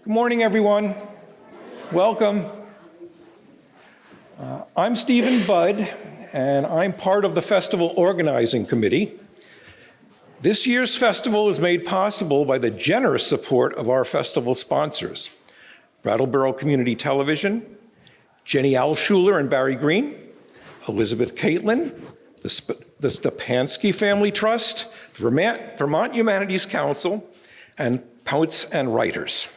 Good morning, everyone. Welcome. I'm Stephen Budd, and I'm part of the Festival Organizing Committee. This year's festival is made possible by the generous support of our festival sponsors, Brattleboro Community Television, Jenny Alschuler and Barry Green, Elizabeth Caitlin, the Stepansky Family Trust, the Vermont Humanities Council, and Poets and Writers.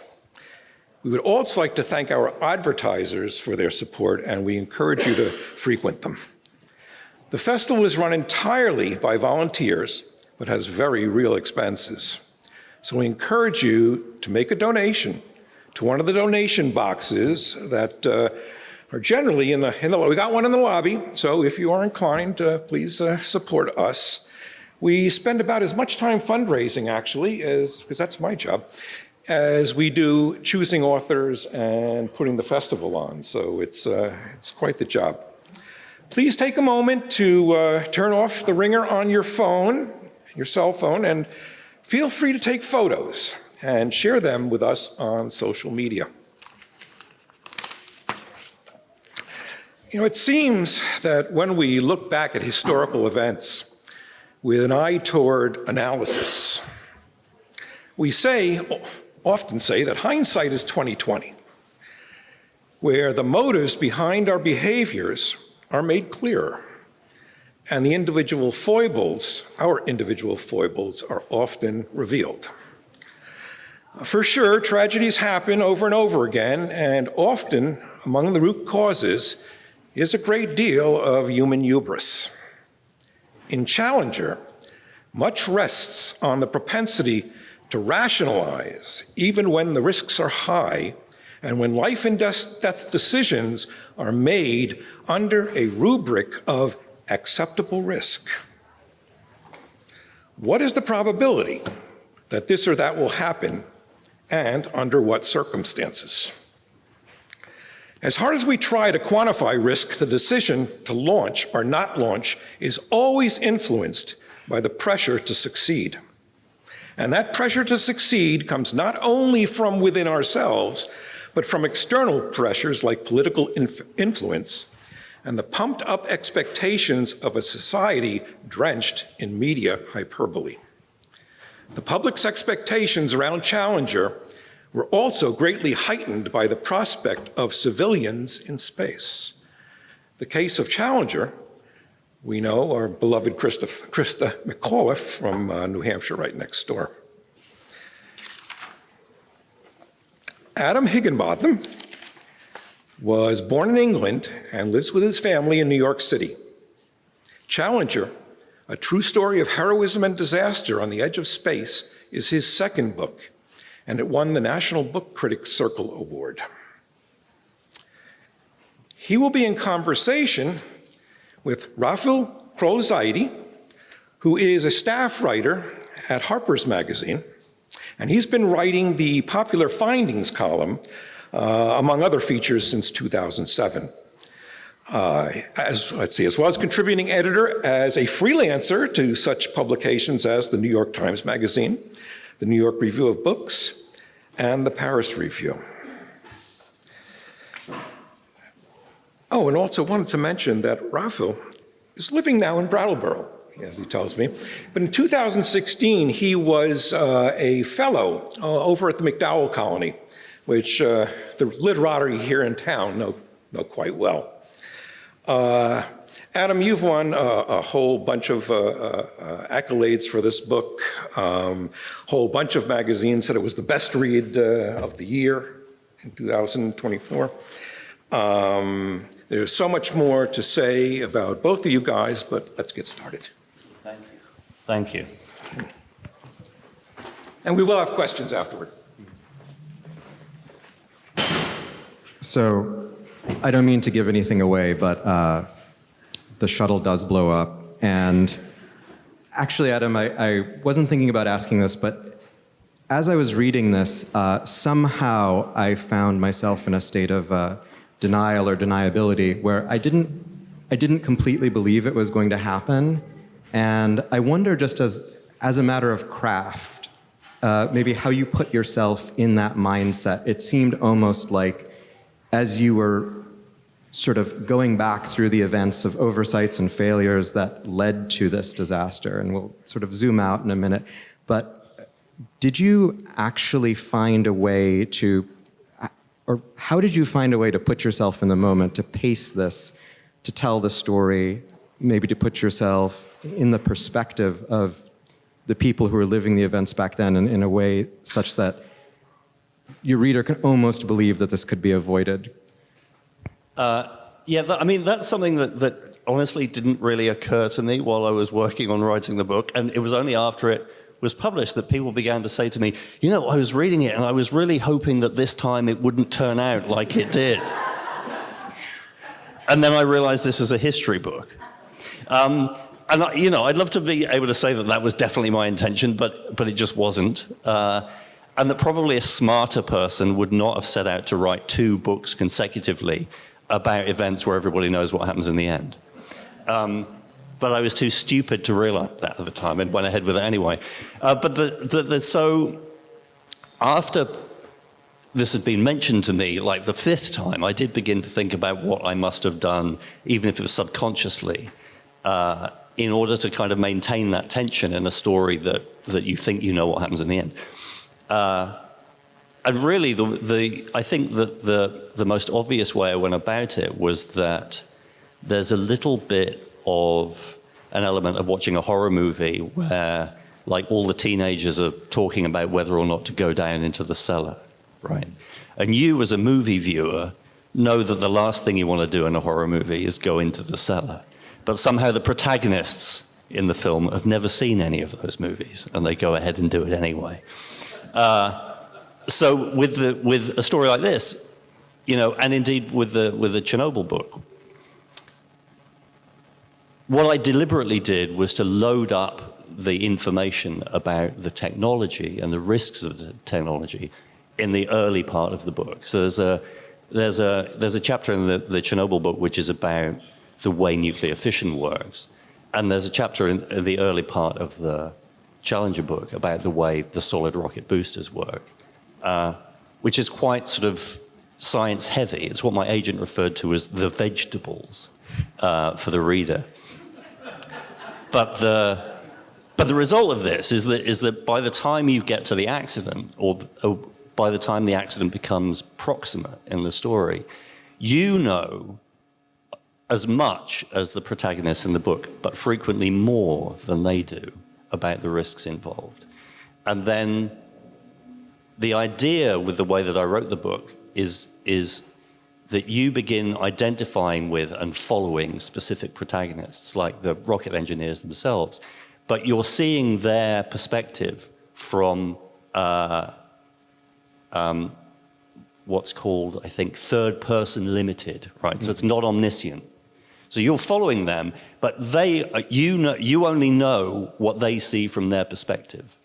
We would also like to thank our advertisers for their support, and we encourage you to frequent them. The festival is run entirely by volunteers, but has very real expenses. So we encourage you to make a donation to one of the donation boxes that are generally in the we got one in the lobby, so if you are inclined, please support us. We spend about as much time fundraising, actually, because that's my job, as we do choosing authors and putting the festival on. So it's quite the job. Please take a moment to turn off the ringer on your phone, your cell phone, and feel free to take photos and share them with us on social media. You know, it seems that when we look back at historical events with an eye toward analysis, we often say that hindsight is 20/20, where the motives behind our behaviors are made clearer, and the individual foibles, our individual foibles, are often revealed. For sure, tragedies happen over and over again, and often among the root causes is a great deal of human hubris. In Challenger, much rests on the propensity to rationalize even when the risks are high and when life and death decisions are made under a rubric of acceptable risk. What is the probability that this or that will happen, and under what circumstances? As hard as we try to quantify risk, the decision to launch or not launch is always influenced by the pressure to succeed. And that pressure to succeed comes not only from within ourselves, but from external pressures like political influence and the pumped up expectations of a society drenched in media hyperbole. The public's expectations around Challenger were also greatly heightened by the prospect of civilians in space. The case of Challenger, we know our beloved Christa McAuliffe from New Hampshire, right next door. Adam Higginbotham was born in England and lives with his family in New York City. Challenger, a true story of heroism and disaster on the edge of space, is his second book, and it won the National Book Critics Circle Award. He will be in conversation with Rafil Kroll-Zaidi, who is a staff writer at Harper's magazine, and he's been writing the popular findings column, among other features, since 2007. As well as contributing editor as a freelancer to such publications as the New York Times Magazine, the New York Review of Books, and the Paris Review. Oh, and also wanted to mention that Rafil is living now in Brattleboro, as he tells me. But in 2016, he was a fellow over at the McDowell Colony, which the literati here in town know quite well. Adam, you've won a whole bunch of accolades for this book. Whole bunch of magazines said it was the best read of the year in 2024. There's so much more to say about both of you guys, but let's get started. Thank you. And we will have questions afterward. So, I don't mean to give anything away, but the shuttle does blow up. And actually, Adam, I wasn't thinking about asking this, but as I was reading this, somehow I found myself in a state of denial or deniability where I didn't completely believe it was going to happen. And I wonder, just as a matter of craft, maybe how you put yourself in that mindset. It seemed almost like as you were sort of going back through the events of oversights and failures that led to this disaster, and we'll sort of zoom out in a minute, but did you actually find a way to, or how did you find a way to put yourself in the moment, to pace this, to tell the story, maybe to put yourself in the perspective of the people who were living the events back then in a way such that your reader can almost believe that this could be avoided? That's something that honestly didn't really occur to me while I was working on writing the book, and it was only after it was published that people began to say to me, I was reading it and I was really hoping that this time it wouldn't turn out like it did. And then I realized this is a history book. I'd love to be able to say that that was definitely my intention, but it just wasn't. And that probably a smarter person would not have set out to write 2 books consecutively about events where everybody knows what happens in the end. But I was too stupid to realize that at the time and went ahead with it anyway. So after this had been mentioned to me, like the 5th time, I did begin to think about what I must have done, even if it was subconsciously, in order to kind of maintain that tension in a story that you think you know what happens in the end. And really, I think that the most obvious way I went about it was that there's a little bit of an element of watching a horror movie where, like, all the teenagers are talking about whether or not to go down into the cellar, right? And you, as a movie viewer, know that the last thing you want to do in a horror movie is go into the cellar. But somehow the protagonists in the film have never seen any of those movies, and they go ahead and do it anyway. So with a story like this, and indeed with the Chernobyl book, what I deliberately did was to load up the information about the technology and the risks of the technology in the early part of the book. So there's a chapter in the Chernobyl book which is about the way nuclear fission works, and there's a chapter in the early part of the Challenger book about the way the solid rocket boosters work, which is quite sort of science heavy. It's what my agent referred to as the vegetables for the reader. But the result of this is that by the time you get to the accident, or by the time the accident becomes proximate in the story, you know as much as the protagonists in the book, but frequently more than they do about the risks involved. And then the idea with the way that I wrote the book is that you begin identifying with and following specific protagonists, like the rocket engineers themselves, but you're seeing their perspective from what's called, I think, third person limited, right? So it's not omniscient. So you're following them, but you only know what they see from their perspective.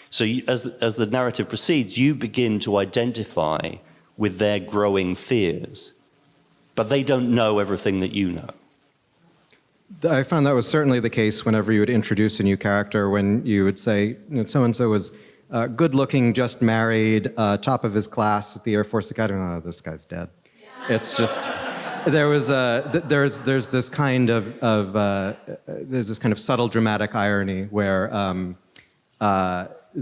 So as the narrative proceeds, you begin to identify with their growing fears, but they don't know everything that you know. I found that was certainly the case whenever you would introduce a new character, when you would say, so-and-so was good-looking, just married, top of his class at the Air Force Academy. Oh, this guy's dead. It's just... There's this kind of subtle dramatic irony where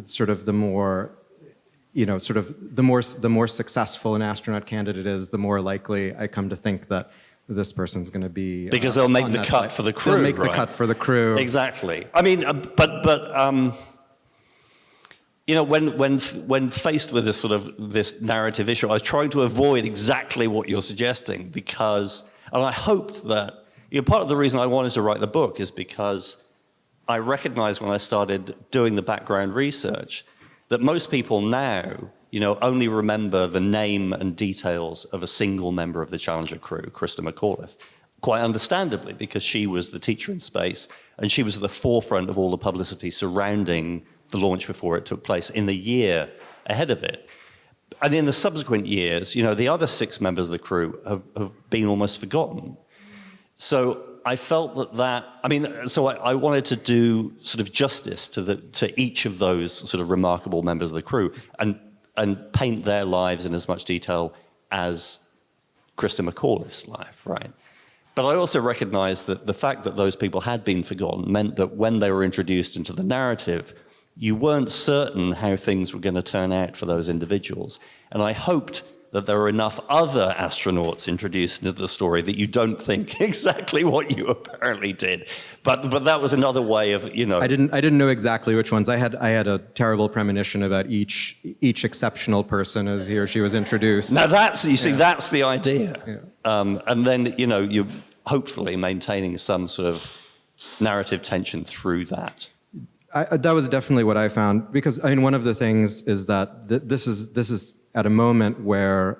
sort of the more successful an astronaut candidate is, the more likely I come to think that this person's going to be, because they'll make the cut for the crew. They'll make the cut for the crew. Exactly. I mean, when faced with this narrative issue, I was trying to avoid exactly what you're suggesting, and I hoped that, part of the reason I wanted to write the book is because I recognized when I started doing the background research that most people now, only remember the name and details of a single member of the Challenger crew, Christa McAuliffe, quite understandably, because she was the teacher in space, and she was at the forefront of all the publicity surrounding the launch before it took place in the year ahead of it. And in the subsequent years, the other 6 members of the crew have been almost forgotten. So I felt I wanted to do sort of justice to each of those sort of remarkable members of the crew and paint their lives in as much detail as Christa McAuliffe's life, right? But I also recognized that the fact that those people had been forgotten meant that when they were introduced into the narrative, you weren't certain how things were going to turn out for those individuals. And I hoped that there were enough other astronauts introduced into the story that you don't think exactly what you apparently did. But that was another way of, I didn't know exactly which ones. I had a terrible premonition about each exceptional person as he or she was introduced. Now that's the idea. Yeah. And then, you're hopefully maintaining some sort of narrative tension through that. That was definitely what I found, because one of the things is that this is at a moment where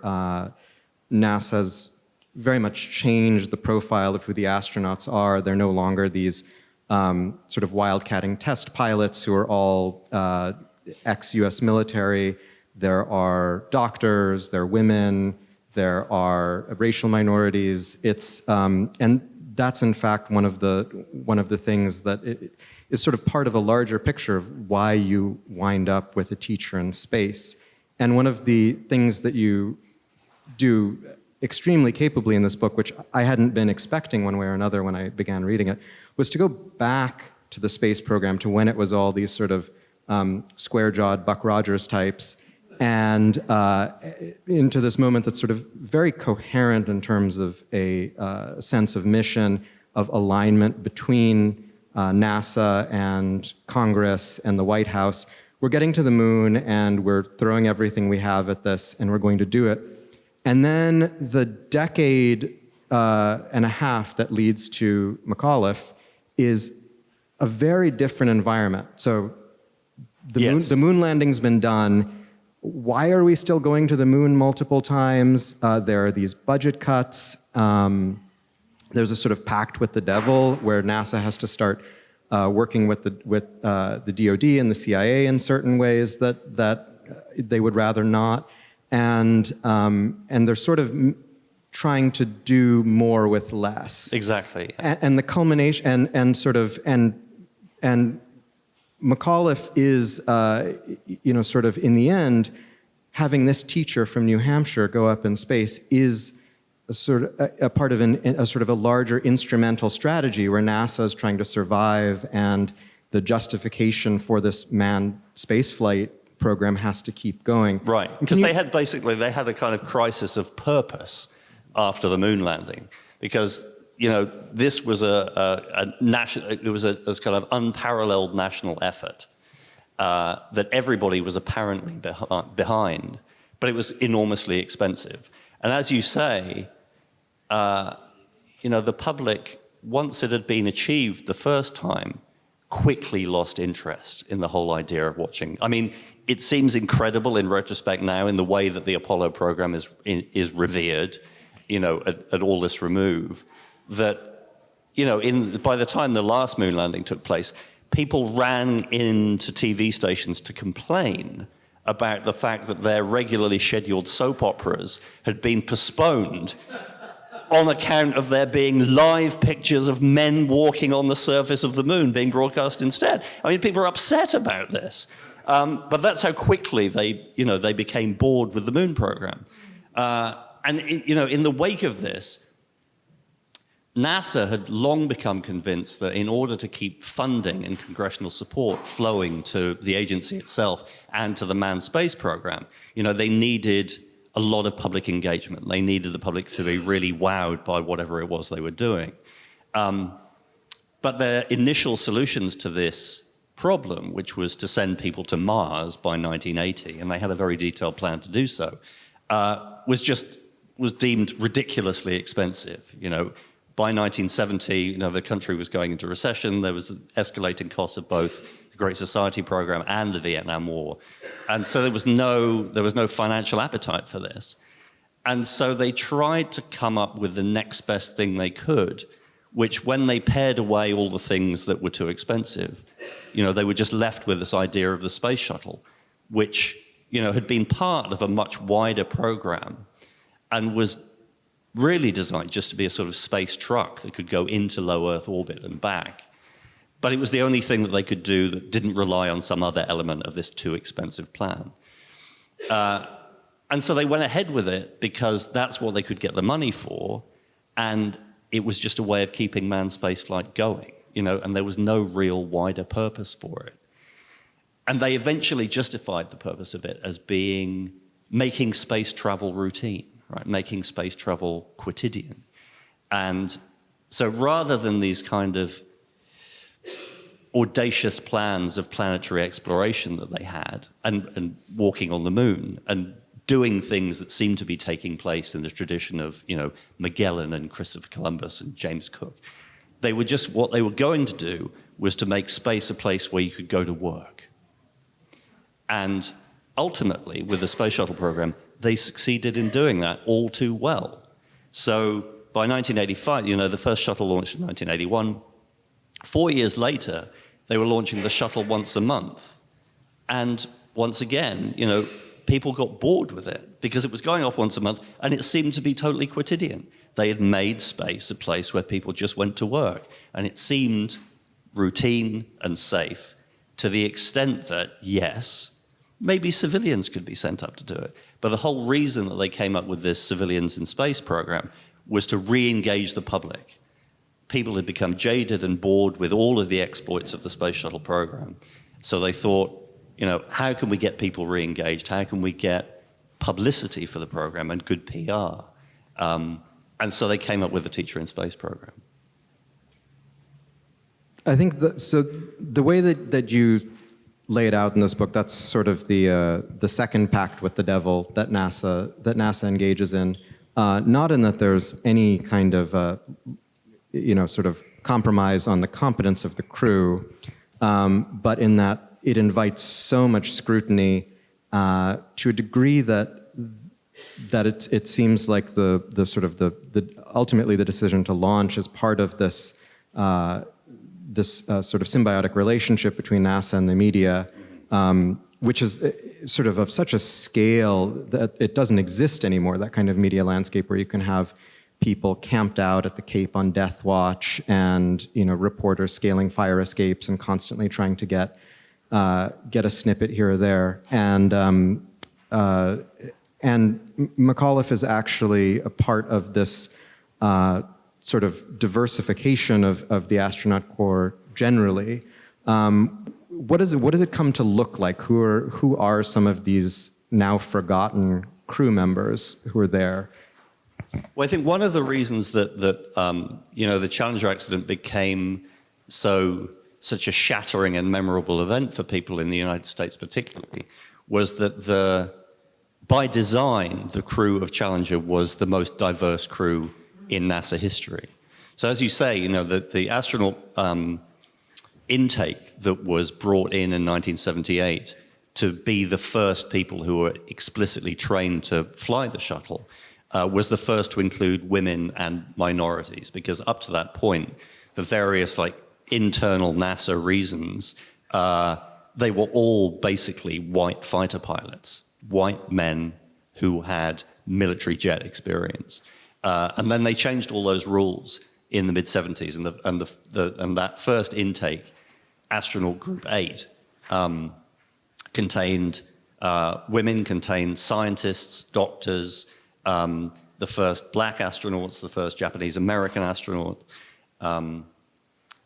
NASA's very much changed the profile of who the astronauts are. They're no longer these sort of wildcatting test pilots who are all ex-US military. There are doctors, there are women, there are racial minorities. And that's in fact one of the things that is sort of part of a larger picture of why you wind up with a teacher in space. And one of the things that you do extremely capably in this book, which I hadn't been expecting one way or another when I began reading it, was to go back to the space program, to when it was all these sort of square-jawed Buck Rogers types, and into this moment that's sort of very coherent in terms of a sense of mission, of alignment between NASA and Congress and the White House. We're getting to the moon and we're throwing everything we have at this and we're going to do it. And then the decade and a half that leads to McAuliffe is a very different environment. So the moon landing's been done. Why are we still going to the moon multiple times? There are these budget cuts. There's a sort of pact with the devil where NASA has to start working with the DoD and the CIA in certain ways that they would rather not, and they're sort of trying to do more with less. Exactly. And the culmination and McAuliffe is sort of in the end, having this teacher from New Hampshire go up in space is a part of a sort of a larger instrumental strategy where NASA is trying to survive, and the justification for this manned spaceflight program has to keep going. Right, because they had a kind of crisis of purpose after the moon landing, because this was a kind of unparalleled national effort that everybody was apparently behind, but it was enormously expensive. And as you say, the public, once it had been achieved the first time, quickly lost interest in the whole idea of watching. I mean, it seems incredible in retrospect now in the way that the Apollo program is revered, at all this remove, that, by the time the last moon landing took place, people ran into TV stations to complain about the fact that their regularly scheduled soap operas had been postponed on account of there being live pictures of men walking on the surface of the moon being broadcast instead. I mean, people are upset about this. But that's how quickly they became bored with the moon program. In the wake of this, NASA had long become convinced that in order to keep funding and congressional support flowing to the agency itself and to the manned space program, they needed a lot of public engagement. They needed the public to be really wowed by whatever it was they were doing. But their initial solutions to this problem, which was to send people to Mars by 1980, and they had a very detailed plan to do so, was deemed ridiculously expensive. By 1970, the country was going into recession. There was escalating costs of both the Great Society program and the Vietnam War. And so there was no financial appetite for this. And so they tried to come up with the next best thing they could, which when they pared away all the things that were too expensive, they were just left with this idea of the space shuttle, which, had been part of a much wider program and was really designed just to be a sort of space truck that could go into low Earth orbit and back. But it was the only thing that they could do that didn't rely on some other element of this too expensive plan. And so they went ahead with it because that's what they could get the money for, and it was just a way of keeping manned spaceflight going, and there was no real wider purpose for it. And they eventually justified the purpose of it as being making space travel routine, right? Making space travel quotidian. And so rather than these kind of audacious plans of planetary exploration that they had, and walking on the moon, and doing things that seemed to be taking place in the tradition of, Magellan and Christopher Columbus and James Cook, what they were going to do was to make space a place where you could go to work. And ultimately, with the space shuttle program, they succeeded in doing that all too well. So by 1985, the first shuttle launched in 1981. 4 years later, they were launching the shuttle once a month. And once again, people got bored with it because it was going off once a month and it seemed to be totally quotidian. They had made space a place where people just went to work, and it seemed routine and safe to the extent that, yes, maybe civilians could be sent up to do it. But the whole reason that they came up with this civilians in space program was to re-engage the public. People had become jaded and bored with all of the exploits of the space shuttle program. So they thought, how can we get people re-engaged? How can we get publicity for the program and good PR? And so they came up with the Teacher in Space program. I think so the way that you lay it out in this book, that's sort of the second pact with the devil that NASA engages in. Not in that there's any kind of sort of compromise on the competence of the crew, but in that it invites so much scrutiny to a degree that it seems like the sort of the ultimately the decision to launch is part of this sort of symbiotic relationship between NASA and the media, which is sort of such a scale that it doesn't exist anymore, that kind of media landscape where you can have people camped out at the Cape on death watch and reporters scaling fire escapes and constantly trying to get a snippet here or there. And McAuliffe is actually a part of this sort of diversification of the astronaut corps generally. What does it come to look like? Who are some of these now forgotten crew members who are there? Well, I think one of the reasons that the Challenger accident became such a shattering and memorable event for people in the United States particularly was that by design, the crew of Challenger was the most diverse crew in NASA history. So as you say, the astronaut intake that was brought in 1978 to be the first people who were explicitly trained to fly the shuttle was the first to include women and minorities, because up to that point, for various internal NASA reasons, they were all basically white fighter pilots, white men who had military jet experience. And then they changed all those rules in the mid-70s, and that first intake, astronaut group 8, contained women, contained scientists, doctors, the first black astronauts, the first Japanese-American astronaut, and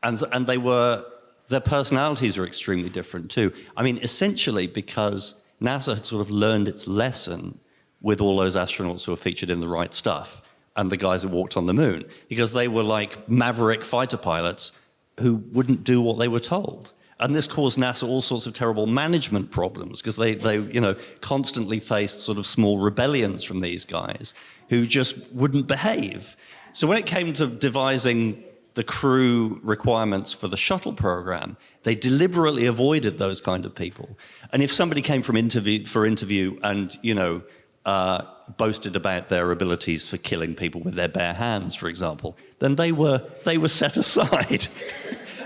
their personalities are extremely different too. I mean, essentially because NASA had sort of learned its lesson with all those astronauts who were featured in The Right Stuff and the guys who walked on the moon, because they were like maverick fighter pilots who wouldn't do what they were told. And this caused NASA all sorts of terrible management problems, because they constantly faced sort of small rebellions from these guys who just wouldn't behave. So when it came to devising the crew requirements for the shuttle program, they deliberately avoided those kind of people. And if somebody came for interview and boasted about their abilities for killing people with their bare hands, for example, then they were set aside.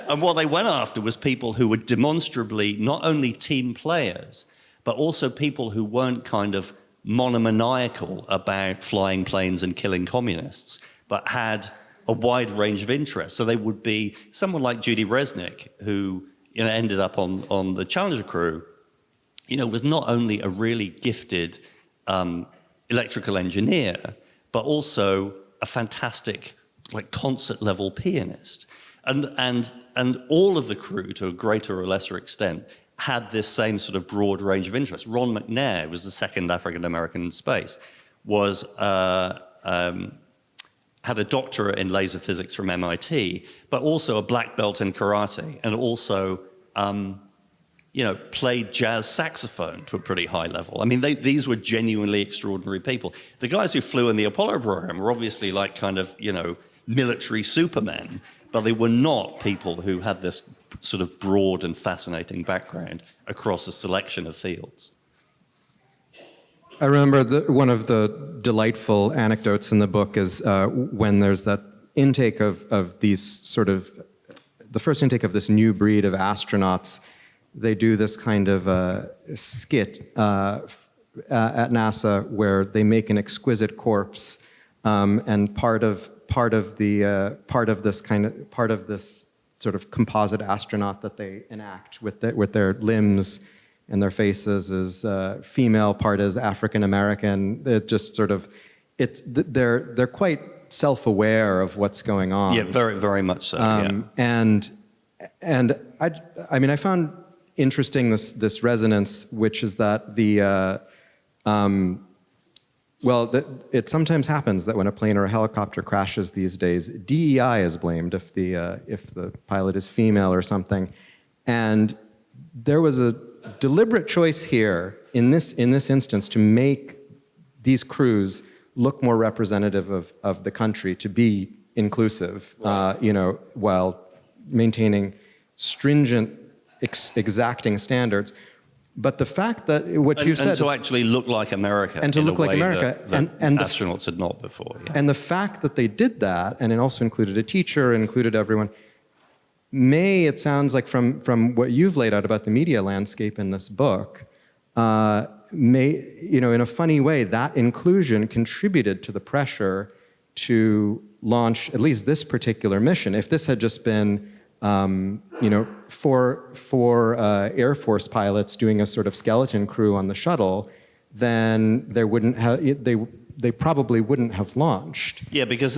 And what they went after was people who were demonstrably not only team players, but also people who weren't kind of monomaniacal about flying planes and killing communists, but had a wide range of interests. So they would be someone like Judy Resnick, who ended up on the Challenger crew, was not only a really gifted electrical engineer, but also a fantastic concert-level pianist. And all of the crew, to a greater or lesser extent, had this same sort of broad range of interests. Ron McNair was the second African-American in space, had a doctorate in laser physics from MIT, but also a black belt in karate, and also played jazz saxophone to a pretty high level. I mean, these were genuinely extraordinary people. The guys who flew in the Apollo program were obviously military supermen, but they were not people who had this sort of broad and fascinating background across a selection of fields. I remember one of the delightful anecdotes in the book is when there's that intake of these sort of, the first intake of this new breed of astronauts. They do this kind of skit at NASA where they make an exquisite corpse, and part of this sort of composite astronaut that they enact with their limbs and their faces is female, part is African American. It just sort of, they're quite self-aware of what's going on. Yeah, very, very much so. Yeah. And I found interesting this resonance, which is that it sometimes happens that when a plane or a helicopter crashes these days, DEI is blamed if the pilot is female or something, and there was a deliberate choice here in this instance to make these crews look more representative of the country, to be inclusive, right. While maintaining stringent, exacting standards. But the fact that what you said and to actually look like America, and to look like America, that and astronauts had not before, yeah. And the fact that they did that, and it also included a teacher, included everyone. It sounds like from what you've laid out about the media landscape in this book, in a funny way, that inclusion contributed to the pressure to launch at least this particular mission. If this had just been four Air Force pilots doing a sort of skeleton crew on the shuttle, then they probably wouldn't have launched. Yeah, because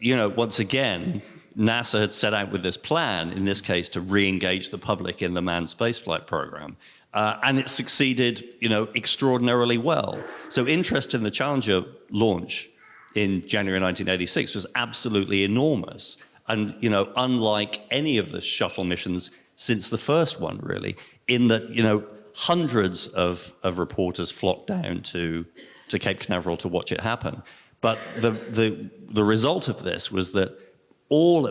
once again, NASA had set out with this plan, in this case, to re-engage the public in the manned spaceflight program. And it succeeded, extraordinarily well. So interest in the Challenger launch in January 1986 was absolutely enormous. And, unlike any of the shuttle missions since the first one, really, in that, hundreds of reporters flocked down to Cape Canaveral to watch it happen. But the result of this was that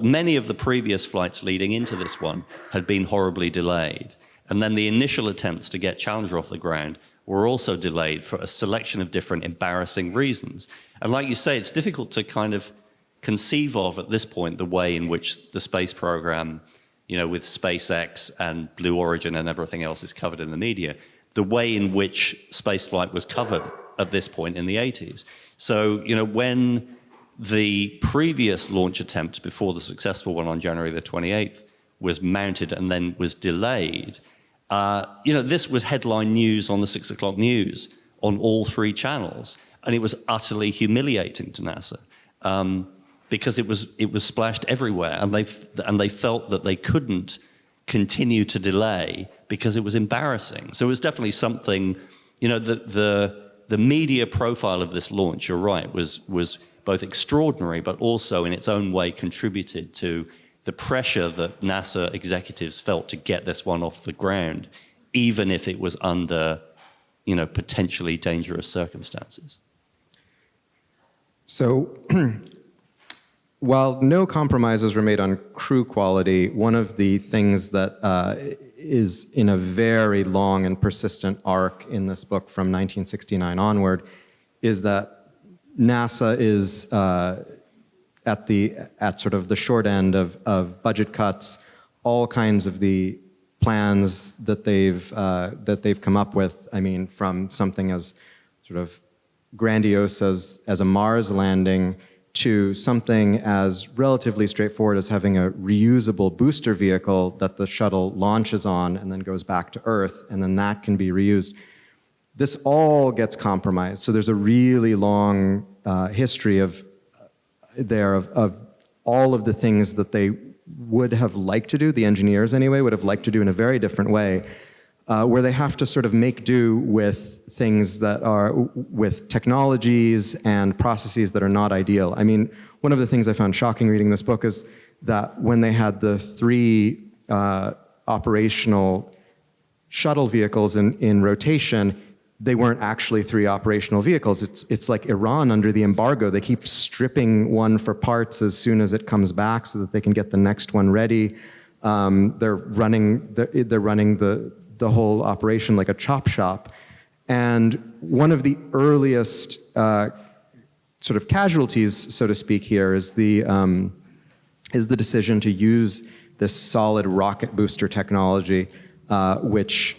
many of the previous flights leading into this one had been horribly delayed. And then the initial attempts to get Challenger off the ground were also delayed for a selection of different embarrassing reasons. And like you say, it's difficult to kind of conceive of at this point the way in which the space program, with SpaceX and Blue Origin and everything else is covered in the media, the way in which spaceflight was covered at this point in the 80s. So, when the previous launch attempt before the successful one on January the 28th was mounted and then was delayed, this was headline news on the 6 o'clock news on all three channels, and it was utterly humiliating to NASA. Because it was splashed everywhere, and they felt that they couldn't continue to delay because it was embarrassing. So it was definitely something, the media profile of this launch, you're right, was both extraordinary, but also in its own way contributed to the pressure that NASA executives felt to get this one off the ground, even if it was under, potentially dangerous circumstances. So, while no compromises were made on crew quality, one of the things that is in a very long and persistent arc in this book from 1969 onward is that NASA is at sort of the short end of budget cuts. All kinds of the plans that they've come up with, from something as sort of grandiose as a Mars landing to something as relatively straightforward as having a reusable booster vehicle that the shuttle launches on and then goes back to Earth, and then that can be reused. This all gets compromised. So there's a really long history of all of the things that they would have liked to do, the engineers anyway, would have liked to do in a very different way, where they have to sort of make do with things that are, with technologies and processes that are not ideal. I mean, one of the things I found shocking reading this book is that when they had the 3 operational shuttle vehicles in rotation, they weren't actually 3 operational vehicles. It's like Iran under the embargo. They keep stripping one for parts as soon as it comes back so that they can get the next one ready. They're running the whole operation like a chop shop. And one of the earliest sort of casualties, so to speak, here is the decision to use this solid rocket booster technology, which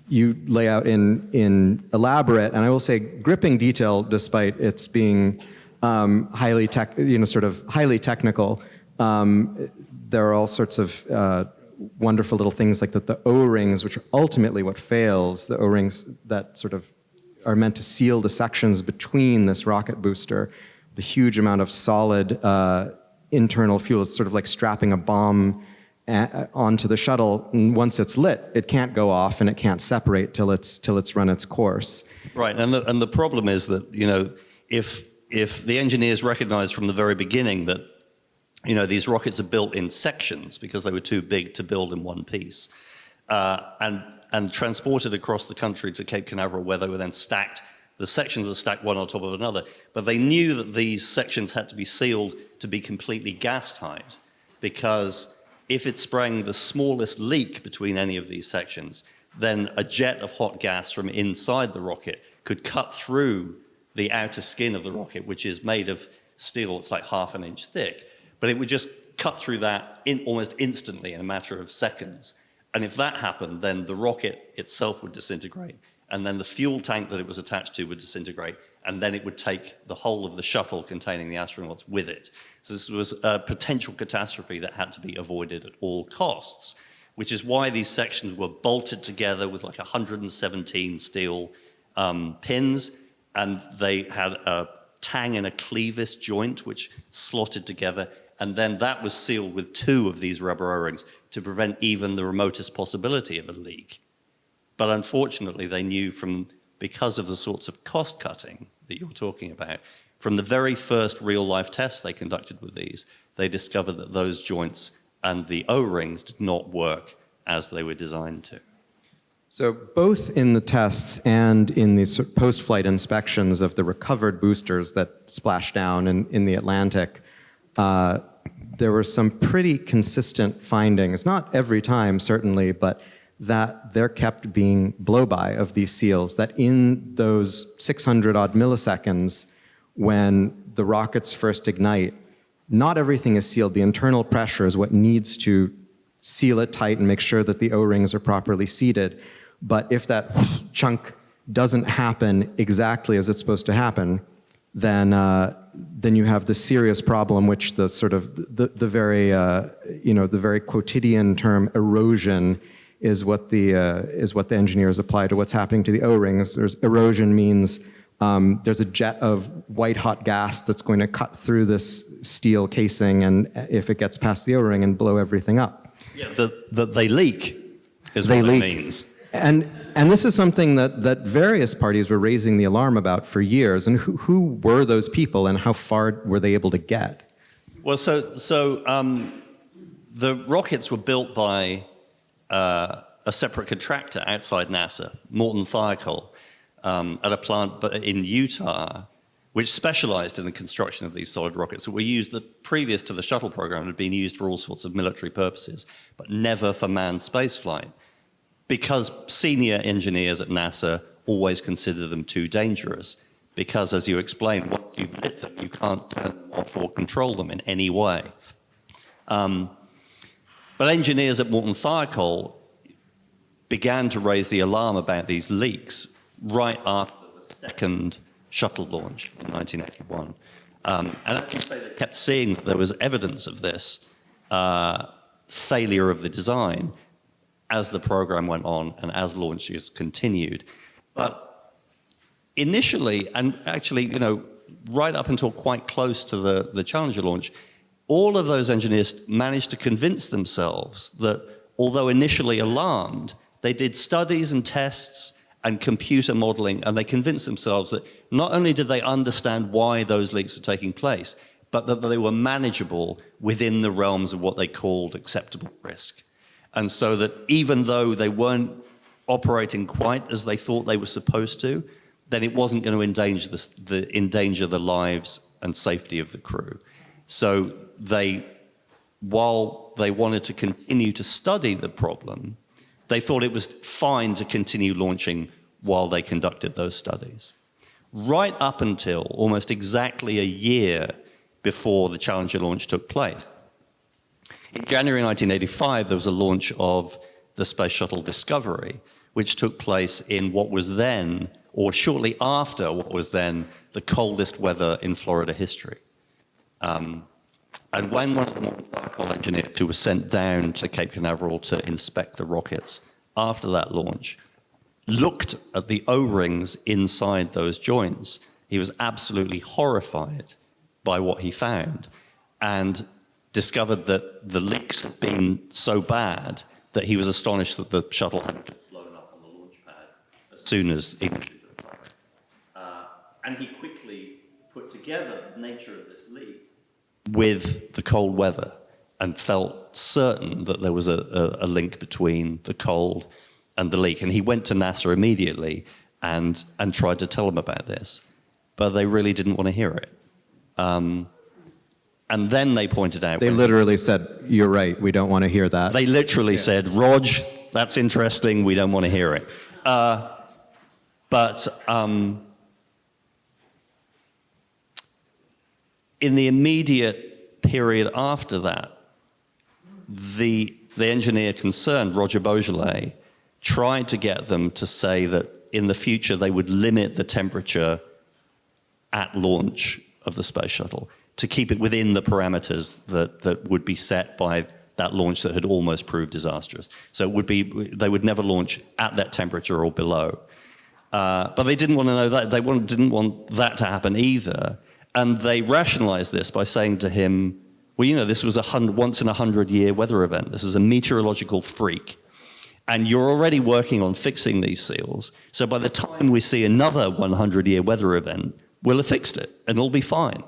you lay out in elaborate, and I will say gripping detail, despite its being highly technical. There are all sorts of wonderful little things like that the O-rings, which are ultimately what fails, the O-rings that sort of are meant to seal the sections between this rocket booster, the huge amount of solid internal fuel. It's sort of like strapping a bomb onto the shuttle, and once it's lit, it can't go off and it can't separate till it's run its course. Right, and the problem is that, you know, if the engineers recognized from the very beginning that, you know, these rockets are built in sections because they were too big to build in one piece, and transported across the country to Cape Canaveral, where they were then stacked. The sections are stacked one on top of another, but they knew that these sections had to be sealed to be completely gas tight, because if it sprang the smallest leak between any of these sections, then a jet of hot gas from inside the rocket could cut through the outer skin of the rocket, which is made of steel. It's like ½ an inch thick, but it would just cut through that almost instantly in a matter of seconds. And if that happened, then the rocket itself would disintegrate, and then the fuel tank that it was attached to would disintegrate, and then it would take the whole of the shuttle containing the astronauts with it. So this was a potential catastrophe that had to be avoided at all costs, which is why these sections were bolted together with like 117 steel pins, and they had a tang and a clevis joint which slotted together, and then that was sealed with 2 of these rubber O-rings to prevent even the remotest possibility of a leak. But unfortunately, they knew because of the sorts of cost cutting that you're talking about, from the very first real-life tests they conducted with these, they discovered that those joints and the O-rings did not work as they were designed to. So both in the tests and in the post-flight inspections of the recovered boosters that splashed down in the Atlantic, there were some pretty consistent findings, not every time certainly, but that there kept being blow-by of these seals, that in those 600-odd milliseconds when the rockets first ignite, not everything is sealed. The internal pressure is what needs to seal it tight and make sure that the O-rings are properly seated. But if that chunk doesn't happen exactly as it's supposed to happen, then you have the serious problem, which the sort of the very quotidian term erosion is what the engineers apply to what's happening to the O-rings. Erosion means there's a jet of white hot gas that's going to cut through this steel casing, and if it gets past the O-ring, and blow everything up. Yeah, that they leak is what it means. And this is something that various parties were raising the alarm about for years. And who were those people, and how far were they able to get? Well, so the rockets were built by a separate contractor outside NASA, Morton Thiokol, at a plant in Utah, which specialized in the construction of these solid rockets that were used previous to the shuttle program, had been used for all sorts of military purposes, but never for manned spaceflight, because senior engineers at NASA always consider them too dangerous, because, as you explained, once you've lit them, you can't turn them off or control them in any way. But engineers at Morton Thiokol began to raise the alarm about these leaks right after the second shuttle launch in 1981. And as you say, they kept seeing that there was evidence of this failure of the design as the program went on and as launches continued. But initially, and actually, right up until quite close to the Challenger launch, all of those engineers managed to convince themselves that, although initially alarmed, they did studies and tests and computer modeling, and they convinced themselves that not only did they understand why those leaks were taking place, but that they were manageable within the realms of what they called acceptable risk. And so that even though they weren't operating quite as they thought they were supposed to, then it wasn't going to endanger the lives and safety of the crew. So while they wanted to continue to study the problem, they thought it was fine to continue launching while they conducted those studies. Right up until almost exactly a year before the Challenger launch took place. In January 1985, there was a launch of the Space Shuttle Discovery, which took place in what was then, or shortly after what was then, the coldest weather in Florida history. And when one of the Rafil engineers who was sent down to Cape Canaveral to inspect the rockets after that launch looked at the O-rings inside those joints, he was absolutely horrified by what he found and discovered that the leaks had been so bad that he was astonished that the shuttle hadn't blown up on the launch pad as soon as it and he quickly put together the nature of this leak with the cold weather and felt certain that there was a link between the cold and the leak. And he went to NASA immediately and tried to tell them about this, but they really didn't want to hear it. And then they pointed out... They literally said, "You're right, we don't want to hear that." They literally said, "Rog, that's interesting, we don't want to hear it." But in the immediate period after that, the engineer concerned, Roger Beaujolais, tried to get them to say that in the future they would limit the temperature at launch of the space shuttle to keep it within the parameters that would be set by that launch that had almost proved disastrous. So it would be, they would never launch at that temperature or below. But they didn't want to know that. They didn't want that to happen either. And they rationalized this by saying to him, well, this was a once in 100-year weather event. This is a meteorological freak. And you're already working on fixing these seals. So by the time we see another 100-year weather event, we'll have fixed it and it'll be fine.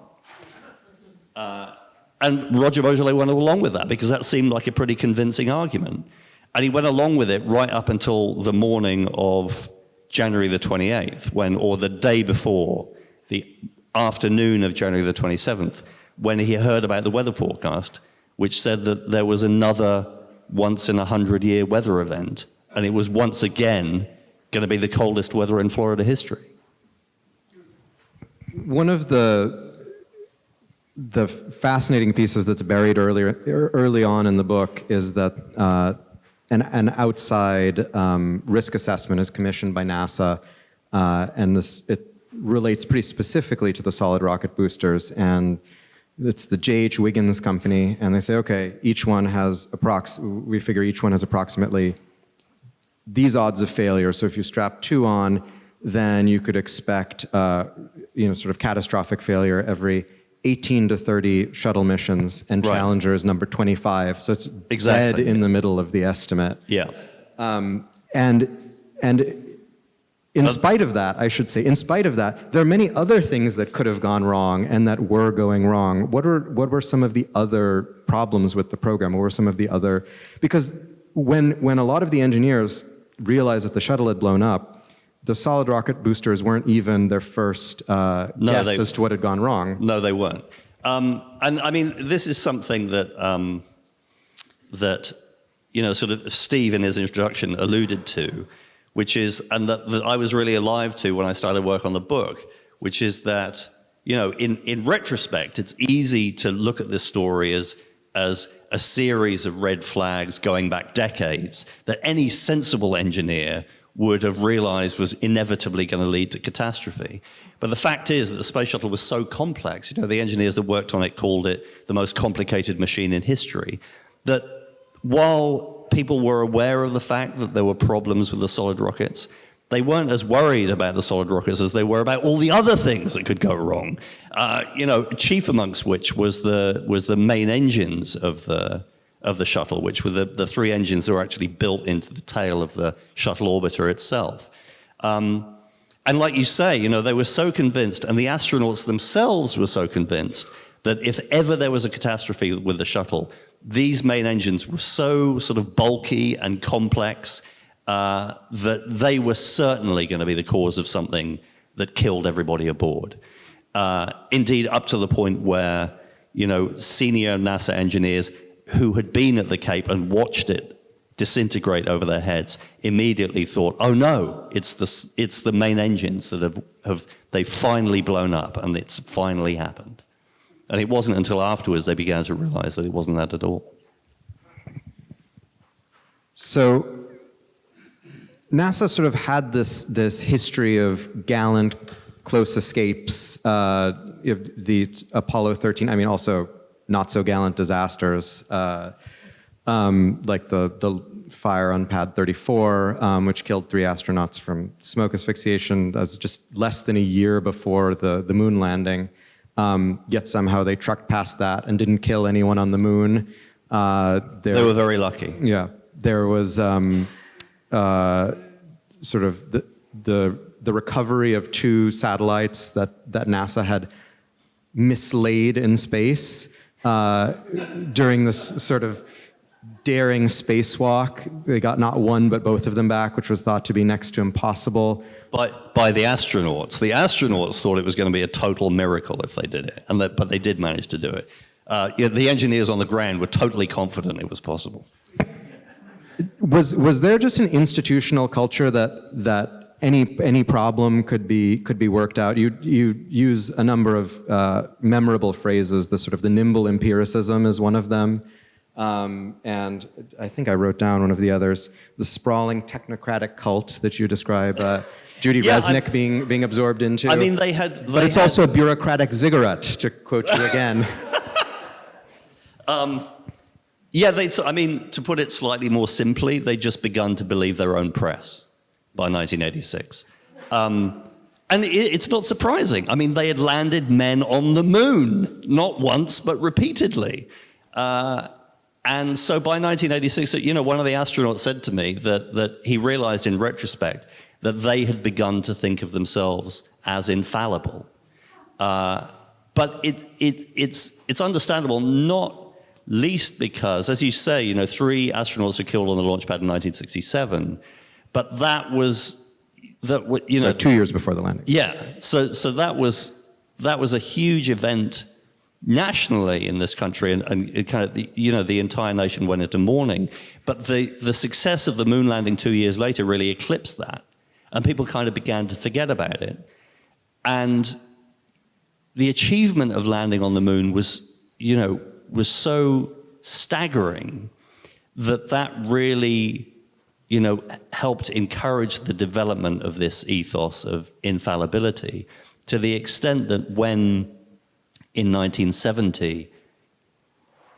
And Roger Beaujolais went along with that because that seemed like a pretty convincing argument. And he went along with it right up until the morning of January the 28th, or the day before, the afternoon of January the 27th, when he heard about the weather forecast, which said that there was another once in 100-year weather event, and it was once again going to be the coldest weather in Florida history. One of the fascinating pieces that's buried early on in the book is that an outside risk assessment is commissioned by NASA, and it relates pretty specifically to the solid rocket boosters, and it's the J.H. Wiggins company, and they say, okay, we figure each one has approximately these odds of failure. So if you strap 2 on, then you could expect sort of catastrophic failure every 18 to 30 shuttle missions, and right. Challenger is number 25. So it's dead in the middle of the estimate. Yeah. And in spite of that, there are many other things that could have gone wrong and that were going wrong. What were some of the other problems with the program? What were some of the other... Because when a lot of the engineers realized that the shuttle had blown up, the solid rocket boosters weren't even their first guess as to what had gone wrong. No, they weren't. And I mean, this is something that sort of Steve in his introduction alluded to, which is, and that I was really alive to when I started work on the book, which is that, in retrospect, it's easy to look at this story as a series of red flags going back decades that any sensible engineer would have realized was inevitably going to lead to catastrophe. But the fact is that the space shuttle was so complex, the engineers that worked on it called it the most complicated machine in history, that while people were aware of the fact that there were problems with the solid rockets, they weren't as worried about the solid rockets as they were about all the other things that could go wrong. Chief amongst which was the main engines of the shuttle, which were the three engines that were actually built into the tail of the shuttle orbiter itself. And like you say, they were so convinced, and the astronauts themselves were so convinced, that if ever there was a catastrophe with the shuttle, these main engines were so sort of bulky and complex that they were certainly going to be the cause of something that killed everybody aboard. Indeed, up to the point where, senior NASA engineers who had been at the Cape and watched it disintegrate over their heads immediately thought, oh no, it's the main engines that they've finally blown up, and it's finally happened. And it wasn't until afterwards they began to realize that it wasn't that at all. So NASA sort of had this history of gallant close escapes, the Apollo 13, also not so gallant disasters, like the fire on Pad 34, which killed 3 astronauts from smoke asphyxiation. That was just less than a year before the moon landing. Yet somehow they trucked past that and didn't kill anyone on the moon. They were very lucky. Yeah. There was sort of the recovery of 2 satellites that NASA had mislaid in space during this sort of daring spacewalk. They got not one but both of them back, which was thought to be next to impossible. By the astronauts. The astronauts thought it was going to be a total miracle if they did it, but they did manage to do it. The engineers on the ground were totally confident it was possible. Was there just an institutional culture that any problem could be worked out? You use a number of memorable phrases. The nimble empiricism is one of them, and I think I wrote down one of the others. The sprawling technocratic cult that you describe. Judy Resnick being absorbed into. But it's also a bureaucratic ziggurat, to quote you again. To put it slightly more simply, they'd just begun to believe their own press by 1986. And it's not surprising. They had landed men on the moon, not once, but repeatedly. And so by 1986, one of the astronauts said to me that he realized in retrospect that they had begun to think of themselves as infallible. But it's understandable, not least because, as you say, 3 astronauts were killed on the launch pad in 1967, but that was So 2 years before the landing. Yeah, so that was a huge event nationally in this country, and it kind of the entire nation went into mourning. But the success of the moon landing 2 years later really eclipsed that, and people kind of began to forget about it. And the achievement of landing on the moon was so staggering that really, helped encourage the development of this ethos of infallibility, to the extent that when in 1970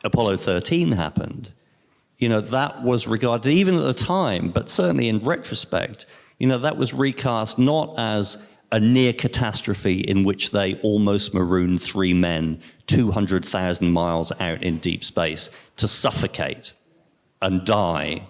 Apollo 13 happened, that was regarded, even at the time, but certainly in retrospect, that was recast not as a near catastrophe in which they almost marooned 3 men 200,000 miles out in deep space to suffocate and die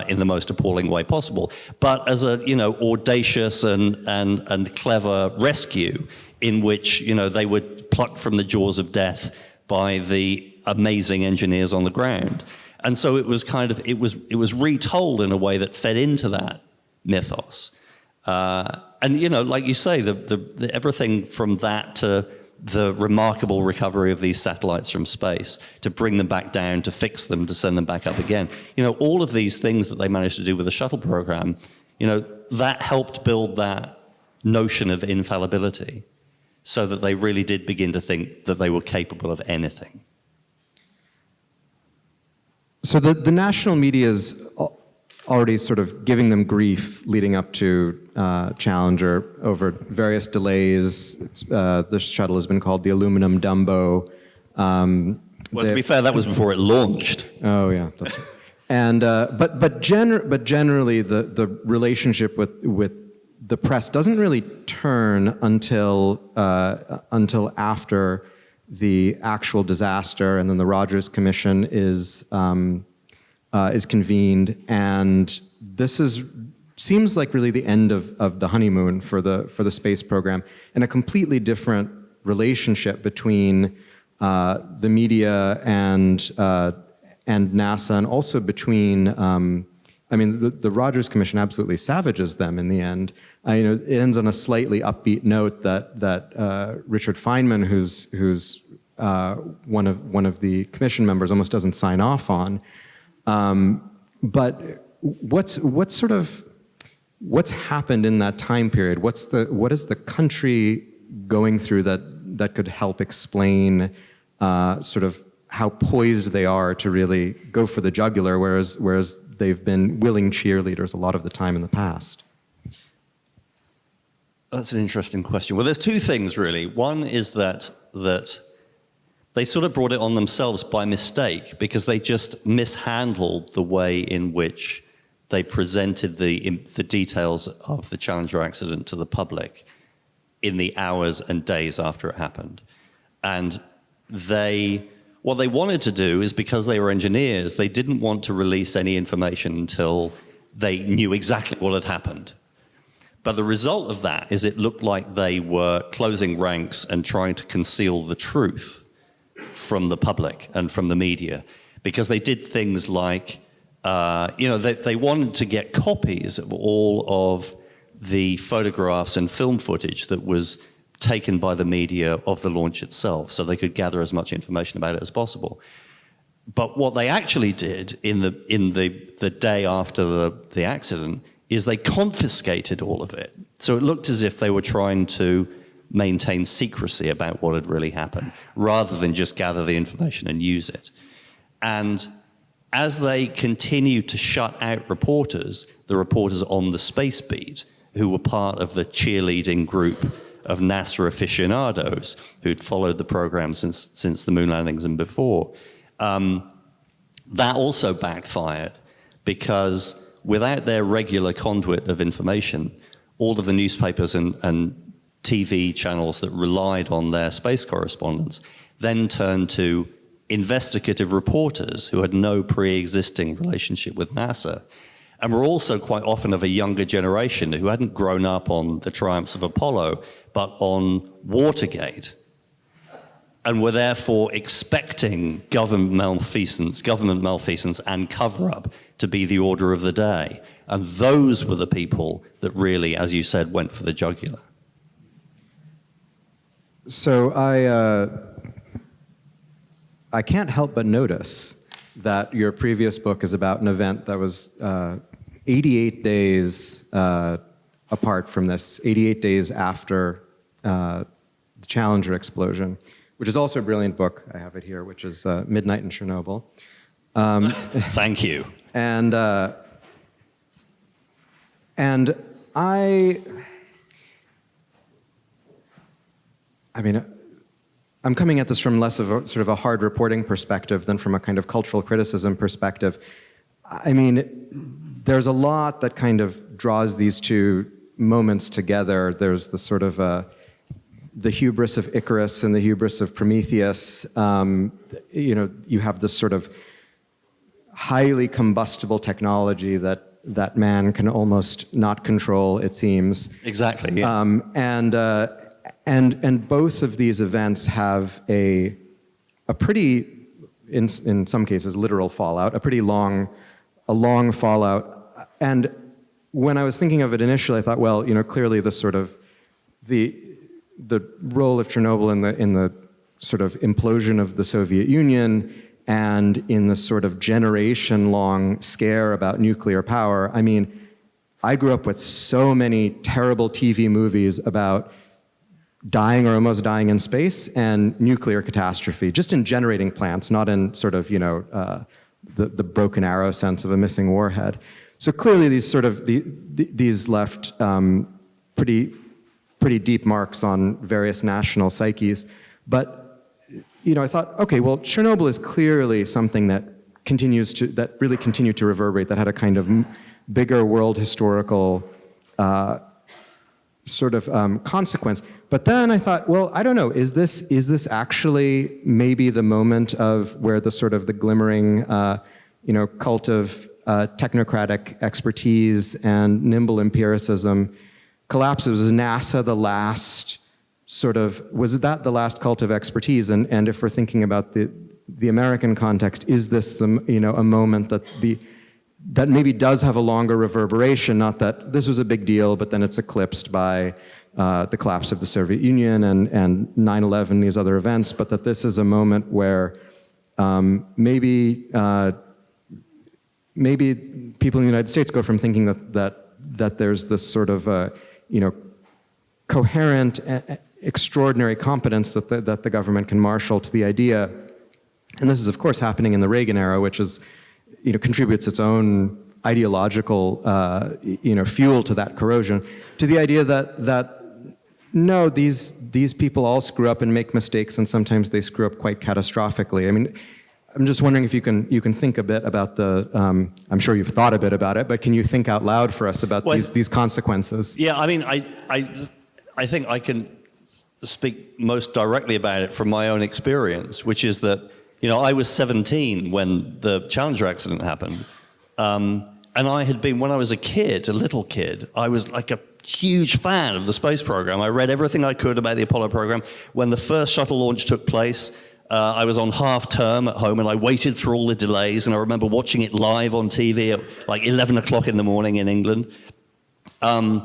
in the most appalling way possible, but as a audacious and clever rescue in which they were plucked from the jaws of death by the amazing engineers on the ground. And so it was it was retold in a way that fed into that mythos. And like you say, the everything from that to the remarkable recovery of these satellites from space, to bring them back down, to fix them, to send them back up again. All of these things that they managed to do with the shuttle program, that helped build that notion of infallibility, so that they really did begin to think that they were capable of anything. So the national media's already sort of giving them grief leading up to Challenger over various delays. The shuttle has been called the aluminum Dumbo. Well, to be fair, that was before it launched. Oh yeah, that's right. And but generally the relationship with the press doesn't really turn until after the actual disaster, and then the Rogers Commission is convened, and this seems like really the end of the honeymoon for the space program, and a completely different relationship between the media and NASA, and also between. The Rogers Commission absolutely savages them in the end. It ends on a slightly upbeat note that Richard Feynman, who's one of the commission members, almost doesn't sign off on. But what's happened in that time period? What is the country going through that could help explain sort of how poised they are to really go for the jugular, whereas they've been willing cheerleaders a lot of the time in the past? That's an interesting question. Well, there's two things, really. One is that they sort of brought it on themselves by mistake, because they just mishandled the way in which they presented the details of the Challenger accident to the public in the hours and days after it happened. And what they wanted to do is, because they were engineers, they didn't want to release any information until they knew exactly what had happened. But the result of that is it looked like they were closing ranks and trying to conceal the truth from the public and from the media, because they did things like, they wanted to get copies of all of the photographs and film footage that was taken by the media of the launch itself, so they could gather as much information about it as possible. But what they actually did in the day after the accident is they confiscated all of it. So it looked as if they were trying to maintain secrecy about what had really happened, rather than just gather the information and use it. And as they continued to shut out reporters, the reporters on the space beat, who were part of the cheerleading group of NASA aficionados who'd followed the program since the moon landings and before, that also backfired, because without their regular conduit of information, all of the newspapers and TV channels that relied on their space correspondence then turned to investigative reporters who had no pre-existing relationship with NASA, and were also quite often of a younger generation who hadn't grown up on the triumphs of Apollo, but on Watergate, and were therefore expecting government malfeasance and cover-up to be the order of the day. And those were the people that really, as you said, went for the jugular. So I can't help but notice that your previous book is about an event that was 88 days apart from this, 88 days after the Challenger explosion, which is also a brilliant book. I have it here, which is Midnight in Chernobyl. Thank you. And I'm coming at this from less of a sort of a hard reporting perspective than from a kind of cultural criticism perspective. I mean, there's a lot that kind of draws these two moments together. There's the sort of the hubris of Icarus and the hubris of Prometheus. You have this sort of highly combustible technology that man can almost not control, it seems. Exactly. Yeah. And both of these events have a pretty, in some cases, literal fallout, a long fallout. And when I was thinking of it initially, I thought, well, clearly the sort of the role of Chernobyl in the sort of implosion of the Soviet Union and in the sort of generation-long scare about nuclear power. I mean, I grew up with so many terrible TV movies about dying or almost dying in space and nuclear catastrophe, just in generating plants, not in sort of, the Broken Arrow sense of a missing warhead. So clearly these left pretty deep marks on various national psyches. But, I thought, okay, well, Chernobyl is clearly something that really continued to reverberate, that had a kind of bigger world historical consequence. But then I thought, well, I don't know, is this actually maybe the moment of where the glimmering, cult of technocratic expertise and nimble empiricism collapses? Was NASA the last was that the last cult of expertise? And if we're thinking about the American context, is this a moment that maybe does have a longer reverberation? Not that this was a big deal, but then it's eclipsed by the collapse of the Soviet Union and 9/11, these other events, but that this is a moment where maybe people in the United States go from thinking that there's this coherent, extraordinary competence that the government can marshal, to the idea, and this is of course happening in the Reagan era, which is, contributes its own ideological, fuel to that corrosion, to the idea that no, these people all screw up and make mistakes, and sometimes they screw up quite catastrophically. I mean, I'm just wondering if you can think a bit about I'm sure you've thought a bit about it, but can you think out loud for us about these consequences? Yeah, I mean, I think I can speak most directly about it from my own experience, which is that, I was 17 when the Challenger accident happened. And I had been, when I was a little kid, I was like a huge fan of the space program. I read everything I could about the Apollo program. When the first shuttle launch took place, I was on half term at home, and I waited through all the delays, and I remember watching it live on TV at like 11 o'clock in the morning in England. And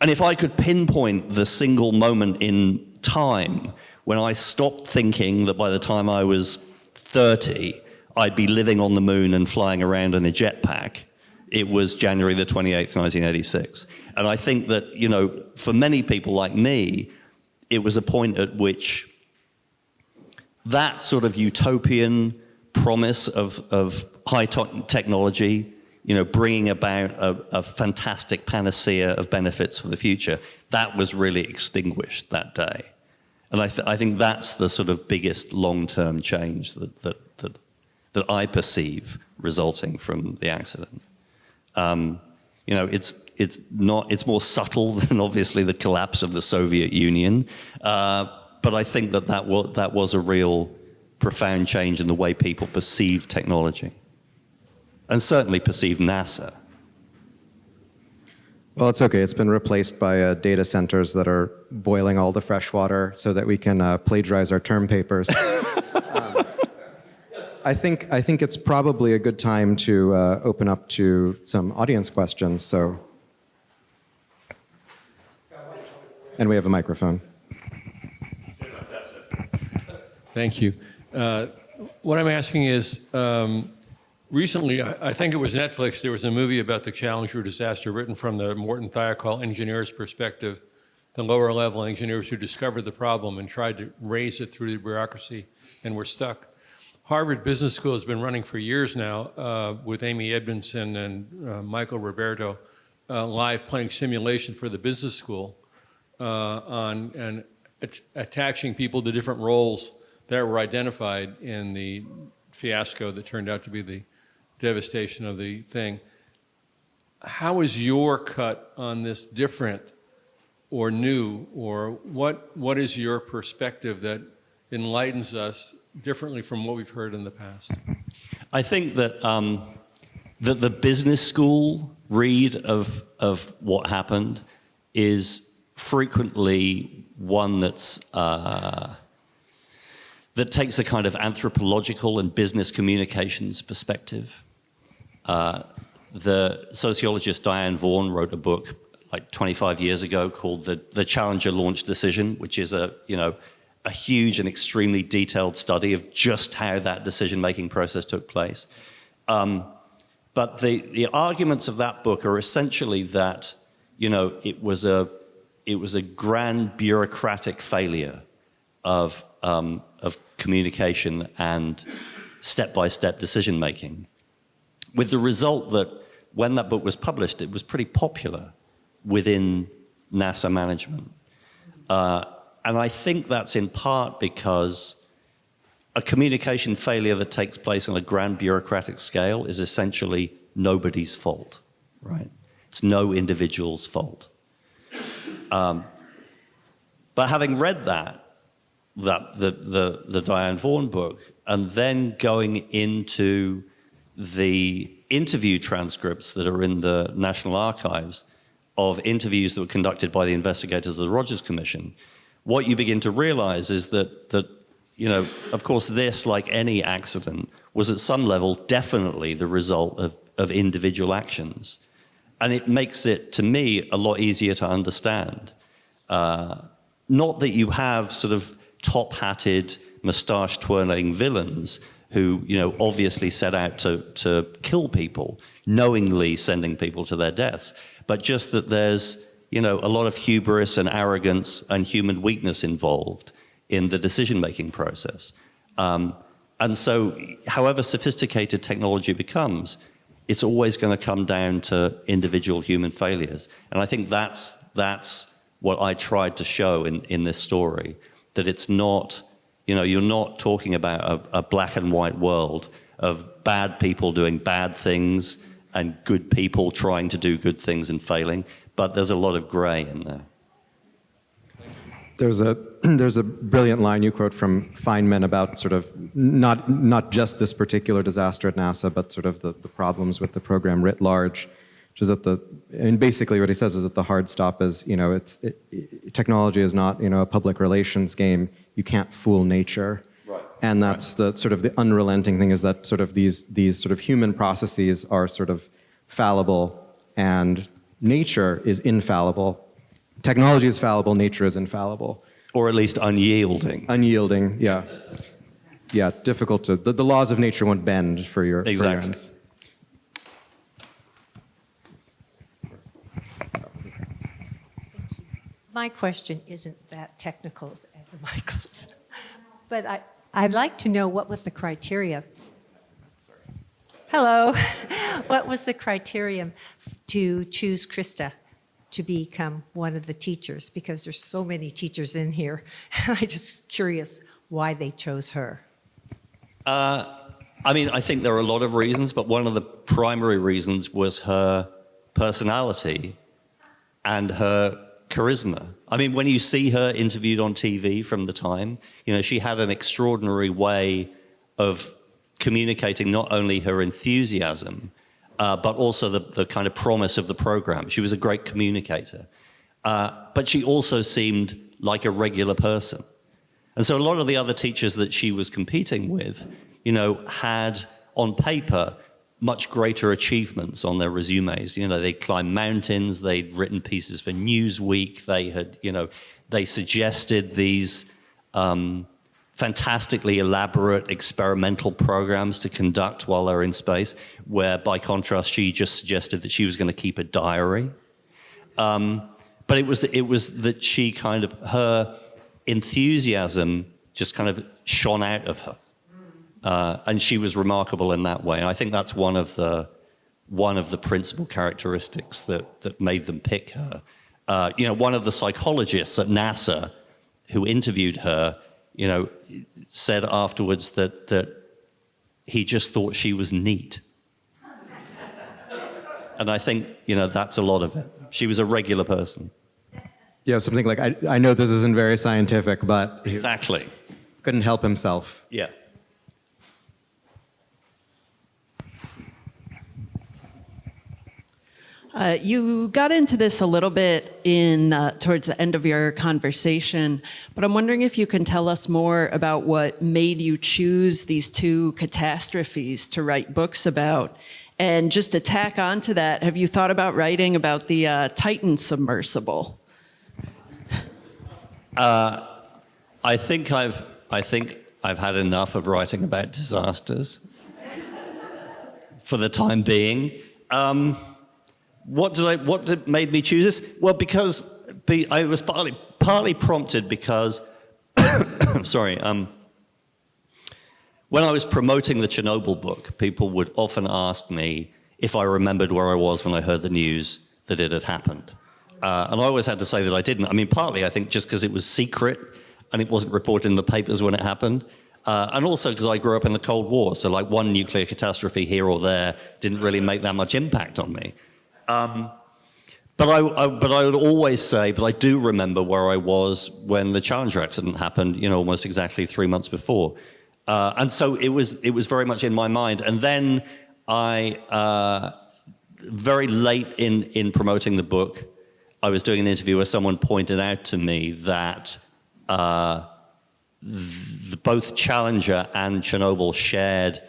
if I could pinpoint the single moment in time when I stopped thinking that by the time I was 30, I'd be living on the moon and flying around in a jetpack, it was January the 28th, 1986. And I think that, for many people like me, it was a point at which that sort of utopian promise of high technology, bringing about a fantastic panacea of benefits for the future, that was really extinguished that day. And I think that's the sort of biggest long-term change that I perceive resulting from the accident. It's more subtle than obviously the collapse of the Soviet Union, but I think that was a real profound change in the way people perceive technology, and certainly perceive NASA. Well, it's okay. It's been replaced by data centers that are boiling all the fresh water so that we can plagiarize our term papers. I think it's probably a good time to open up to some audience questions. So, and we have a microphone. Thank you. What I'm asking is, recently, I think it was Netflix, there was a movie about the Challenger disaster written from the Morton Thiokol engineer's perspective, the lower level engineers who discovered the problem and tried to raise it through the bureaucracy and were stuck. Harvard Business School has been running for years now with Amy Edmondson and Michael Roberto, live playing simulation for the business school and attaching people to different roles that were identified in the fiasco that turned out to be the devastation of the thing. How is your cut on this different or new, or what is your perspective that enlightens us differently from what we've heard in the past? I think that that the business school read of what happened is frequently one that's that takes a kind of anthropological and business communications perspective. The sociologist Diane Vaughan wrote a book like 25 years ago called The Challenger Launch Decision, which is a huge and extremely detailed study of just how that decision-making process took place. But the arguments of that book are essentially that, it was a grand bureaucratic failure of communication and step-by-step decision-making, with the result that when that book was published, it was pretty popular within NASA management. And I think that's in part because a communication failure that takes place on a grand bureaucratic scale is essentially nobody's fault, right? It's no individual's fault. But having read the Diane Vaughan book, and then going into the interview transcripts that are in the National Archives of interviews that were conducted by the investigators of the Rogers Commission, what you begin to realize is that you know, of course, this, like any accident, was at some level definitely the result of individual actions. And it makes it, to me, a lot easier to understand. Not that you have sort of top-hatted, moustache-twirling villains who, you know, obviously set out to kill people, knowingly sending people to their deaths, but just that there's, you know, a lot of hubris and arrogance and human weakness involved in the decision-making process. And so, however sophisticated technology becomes, it's always going to come down to individual human failures. And I think that's what I tried to show in this story, that it's not, you know, you're not talking about a black and white world of bad people doing bad things and good people trying to do good things and failing, but there's a lot of gray in there. There's a brilliant line you quote from Feynman about sort of not just this particular disaster at NASA, but sort of the problems with the program writ large, which is that basically what he says is that the hard stop is, you know, technology is not, you know, a public relations game. You can't fool nature. Right. And that's the sort of the unrelenting thing, is that sort of these sort of human processes are sort of fallible, and nature is infallible. Technology is fallible, nature is infallible. Or at least unyielding. Unyielding, yeah. Yeah, difficult to, the laws of nature won't bend for your ends. My question isn't that technical as Michael's, but I'd like to know what was the criteria. Hello. What was the criterion to choose Christa to become one of the teachers? Because there's so many teachers in here. I'm just curious why they chose her. I mean, I think there are a lot of reasons, but one of the primary reasons was her personality and her charisma. I mean, when you see her interviewed on TV from the time, you know, she had an extraordinary way of communicating not only her enthusiasm, but also the kind of promise of the program. She was a great communicator. But she also seemed like a regular person. And so a lot of the other teachers that she was competing with, you know, had on paper much greater achievements on their resumes. You know, they'd climbed mountains, they'd written pieces for Newsweek, they had, you know, they suggested these fantastically elaborate experimental programs to conduct while they're in space, where by contrast, she just suggested that she was going to keep a diary. But it was that she kind of, her enthusiasm just kind of shone out of her. And she was remarkable in that way. And I think that's one of the principal characteristics that made them pick her. You know, one of the psychologists at NASA who interviewed her, you know, said afterwards that he just thought she was neat. And I think, you know, that's a lot of it. She was a regular person. Yeah, something like, I know this isn't very scientific, but he exactly couldn't help himself. Yeah. You got into this a little bit towards the end of your conversation, but I'm wondering if you can tell us more about what made you choose these two catastrophes to write books about. And just to tack on to that, have you thought about writing about the Titan submersible? I think I've had enough of writing about disasters for the time being. What made me choose this? Well, because I was partly prompted because, sorry, when I was promoting the Chernobyl book, people would often ask me if I remembered where I was when I heard the news that it had happened. And I always had to say that I didn't. I mean, partly, I think, just because it was secret and it wasn't reported in the papers when it happened. And also because I grew up in the Cold War, so like one nuclear catastrophe here or there didn't really make that much impact on me. But I would always say, but I do remember where I was when the Challenger accident happened, you know, almost exactly 3 months before. And so it was very much in my mind. And then very late in promoting the book, I was doing an interview where someone pointed out to me that both Challenger and Chernobyl shared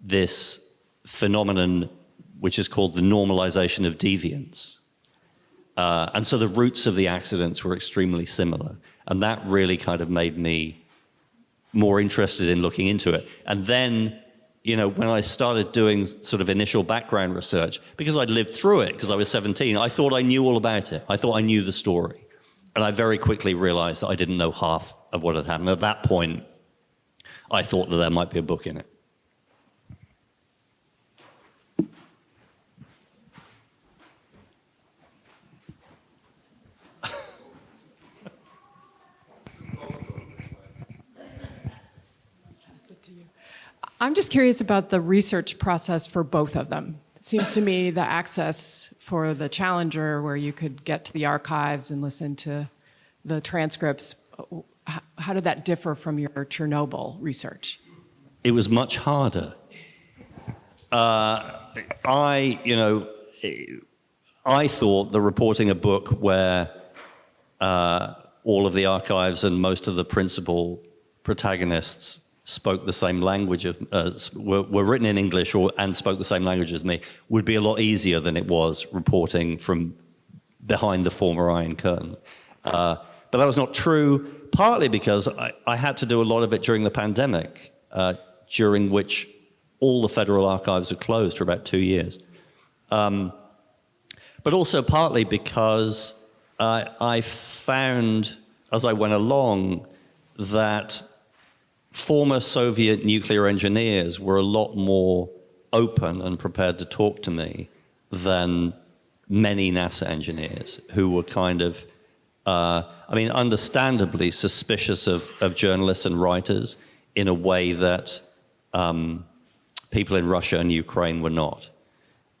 this phenomenon which is called the normalization of deviance. And so the roots of the accidents were extremely similar. And that really kind of made me more interested in looking into it. And then, you know, when I started doing sort of initial background research, because I'd lived through it, because I was 17, I thought I knew all about it. I thought I knew the story. And I very quickly realized that I didn't know half of what had happened. At that point, I thought that there might be a book in it. I'm just curious about the research process for both of them. It seems to me the access for the Challenger, where you could get to the archives and listen to the transcripts, how did that differ from your Chernobyl research? It was much harder. I thought that reporting a book where all of the archives and most of the principal protagonists spoke the same language, were written in English and spoke the same language as me, would be a lot easier than it was reporting from behind the former Iron Curtain. But that was not true, partly because I had to do a lot of it during the pandemic, during which all the federal archives were closed for about 2 years. But also partly because I found, as I went along, that former Soviet nuclear engineers were a lot more open and prepared to talk to me than many NASA engineers who were kind of, understandably suspicious of journalists and writers in a way that people in Russia and Ukraine were not.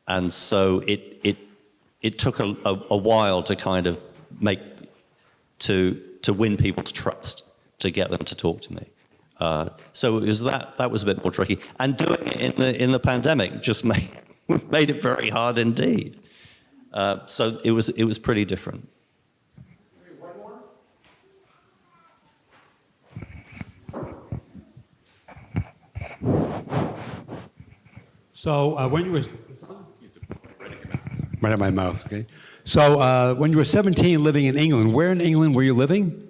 And so it took a while to kind of to win people's trust, to get them to talk to me. So it was that was a bit more tricky. And doing it in the pandemic just made it very hard indeed. So it was pretty different. One more? So when you were right at my mouth, okay. So when you were 17, living in England, where in England were you living?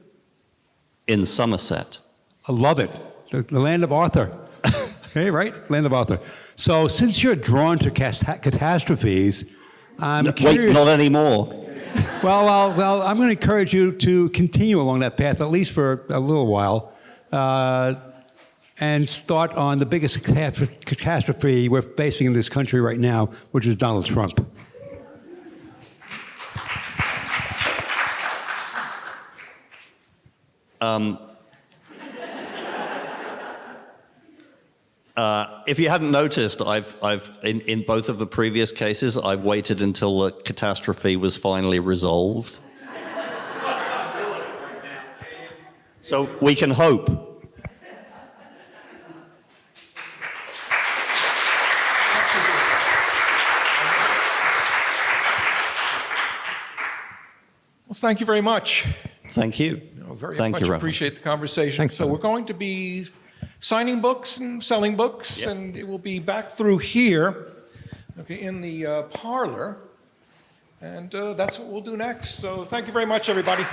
In Somerset. I love it, the land of Arthur. Okay, right, land of Arthur. So since you're drawn to catastrophes, I'm curious. Wait, not anymore. Well, I'm going to encourage you to continue along that path at least for a little while, and start on the biggest catastrophe we're facing in this country right now, which is Donald Trump. If you hadn't noticed, I've in both of the previous cases, I've waited until the catastrophe was finally resolved. So we can hope. Well, thank you very much. Thank you. Very Thank much you, Rafil. appreciate the conversation. Thanks, so Rafil. we're going to be signing books and selling books, Yep. and it will be back through here, okay, in the parlor, and that's what we'll do next. So thank you very much, everybody.